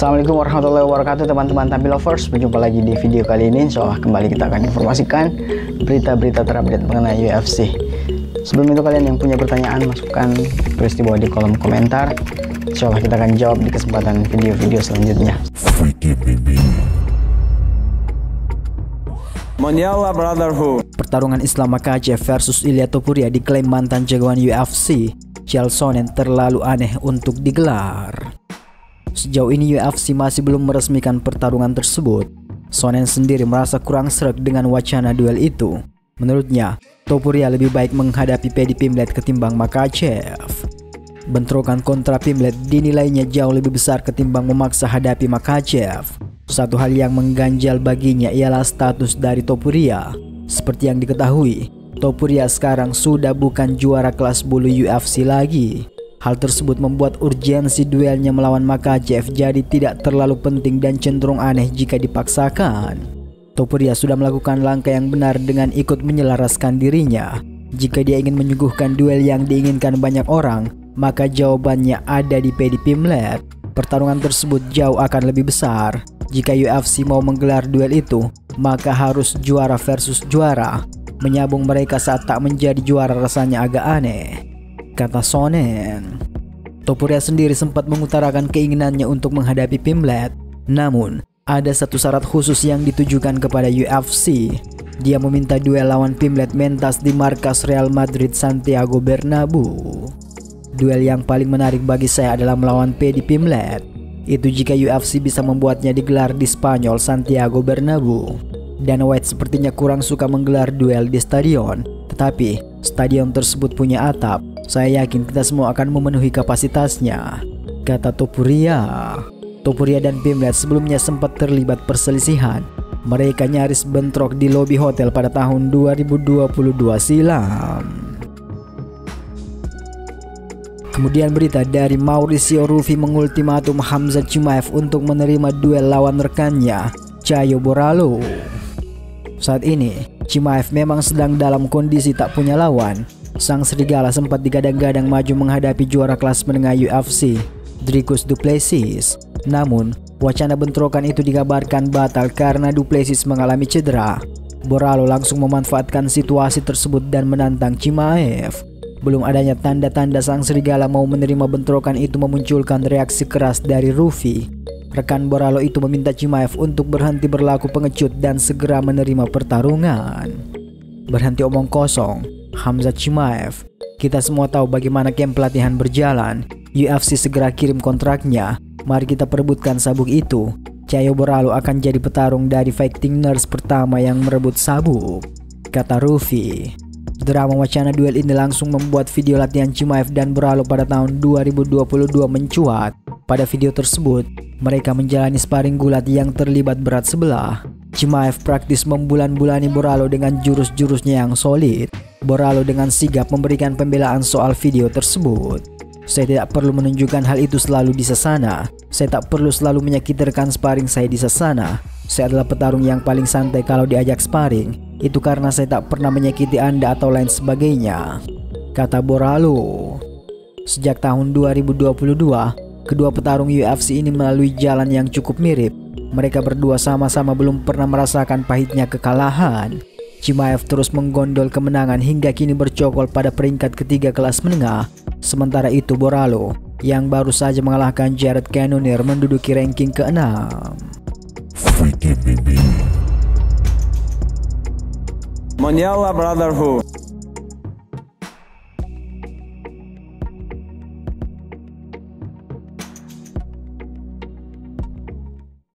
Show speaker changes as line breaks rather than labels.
Assalamualaikum warahmatullahi wabarakatuh teman-teman Tampi Lovers. Berjumpa lagi di video kali ini. Insyaallah kembali kita akan informasikan berita-berita terupdate mengenai UFC. Sebelum itu kalian yang punya pertanyaan masukkan, tulis di bawah di kolom komentar. Insyaallah kita akan jawab di kesempatan video-video selanjutnya.
Mondial Brotherhood.
Pertarungan Islam Makhachev versus Ilia Topuria diklaim mantan jagoan UFC Chael Sonnen terlalu aneh untuk digelar. Sejauh ini UFC masih belum meresmikan pertarungan tersebut. Sonnen sendiri merasa kurang sreg dengan wacana duel itu. Menurutnya, Topuria lebih baik menghadapi Paddy Pimblett ketimbang Makhachev. Bentrokan kontra Pimblett dinilainya jauh lebih besar ketimbang memaksa hadapi Makhachev. Satu hal yang mengganjal baginya ialah status dari Topuria. Seperti yang diketahui, Topuria sekarang sudah bukan juara kelas bulu UFC lagi. Hal tersebut membuat urgensi duelnya melawan Makhachev jadi tidak terlalu penting dan cenderung aneh jika dipaksakan. Topuria sudah melakukan langkah yang benar dengan ikut menyelaraskan dirinya. Jika dia ingin menyuguhkan duel yang diinginkan banyak orang, maka jawabannya ada di Paddy Pimblett. Pertarungan tersebut jauh akan lebih besar. Jika UFC mau menggelar duel itu, maka harus juara versus juara. Menyambung mereka saat tak menjadi juara rasanya agak aneh, kata Sonnen. Topuria sendiri sempat mengutarakan keinginannya untuk menghadapi Pimblett. Namun, ada satu syarat khusus yang ditujukan kepada UFC. Dia meminta duel lawan Pimblett mentas di markas Real Madrid Santiago Bernabeu. Duel yang paling menarik bagi saya adalah melawan Paddy Pimblett. Itu jika UFC bisa membuatnya digelar di Spanyol Santiago Bernabeu. Dan White sepertinya kurang suka menggelar duel di stadion. Tetapi, stadion tersebut punya atap. Saya yakin kita semua akan memenuhi kapasitasnya, kata Topuria. Topuria dan Pimblett sebelumnya sempat terlibat perselisihan. Mereka nyaris bentrok di lobi hotel pada tahun 2022 silam. Kemudian berita dari Mauricio Ruffi mengultimatum Khamzat Chimaev untuk menerima duel lawan rekannya, Caio Borralho. Saat ini, Chimaev memang sedang dalam kondisi tak punya lawan. Sang serigala sempat digadang-gadang maju menghadapi juara kelas menengah UFC, Dricus Du Plessis. Namun, wacana bentrokan itu dikabarkan batal karena Du Plessis mengalami cedera. Borralho langsung memanfaatkan situasi tersebut dan menantang Chimaev. Belum adanya tanda-tanda sang serigala mau menerima bentrokan itu memunculkan reaksi keras dari Ruffi. Rekan Borralho itu meminta Chimaev untuk berhenti berlaku pengecut dan segera menerima pertarungan. Berhenti omong kosong, Khamzat Chimaev. Kita semua tahu bagaimana camp pelatihan berjalan. UFC segera kirim kontraknya. Mari kita perebutkan sabuk itu. Caio Borralho akan jadi petarung dari Fighting Nerds pertama yang merebut sabuk, kata Ruffi. Drama wacana duel ini langsung membuat video latihan Chimaev dan Borralho pada tahun 2022 mencuat. Pada video tersebut, mereka menjalani sparring gulat yang terlibat berat sebelah. Chimaev praktis membulan-bulani Borralho dengan jurus-jurusnya yang solid. Borralho dengan sigap memberikan pembelaan soal video tersebut. Saya tidak perlu menunjukkan hal itu selalu di Sasana. Saya tak perlu selalu menyakiti rekan sparring saya di Sasana. Saya adalah petarung yang paling santai kalau diajak sparring. Itu karena saya tak pernah menyakiti Anda atau lain sebagainya, kata Borralho. Sejak tahun 2022, kedua petarung UFC ini melalui jalan yang cukup mirip. Mereka berdua sama-sama belum pernah merasakan pahitnya kekalahan. Chimaev terus menggondol kemenangan hingga kini bercokol pada peringkat ketiga kelas menengah. Sementara itu Borralho yang baru saja mengalahkan Jared Cannonier menduduki ranking ke-6.
Mondial Brotherhood.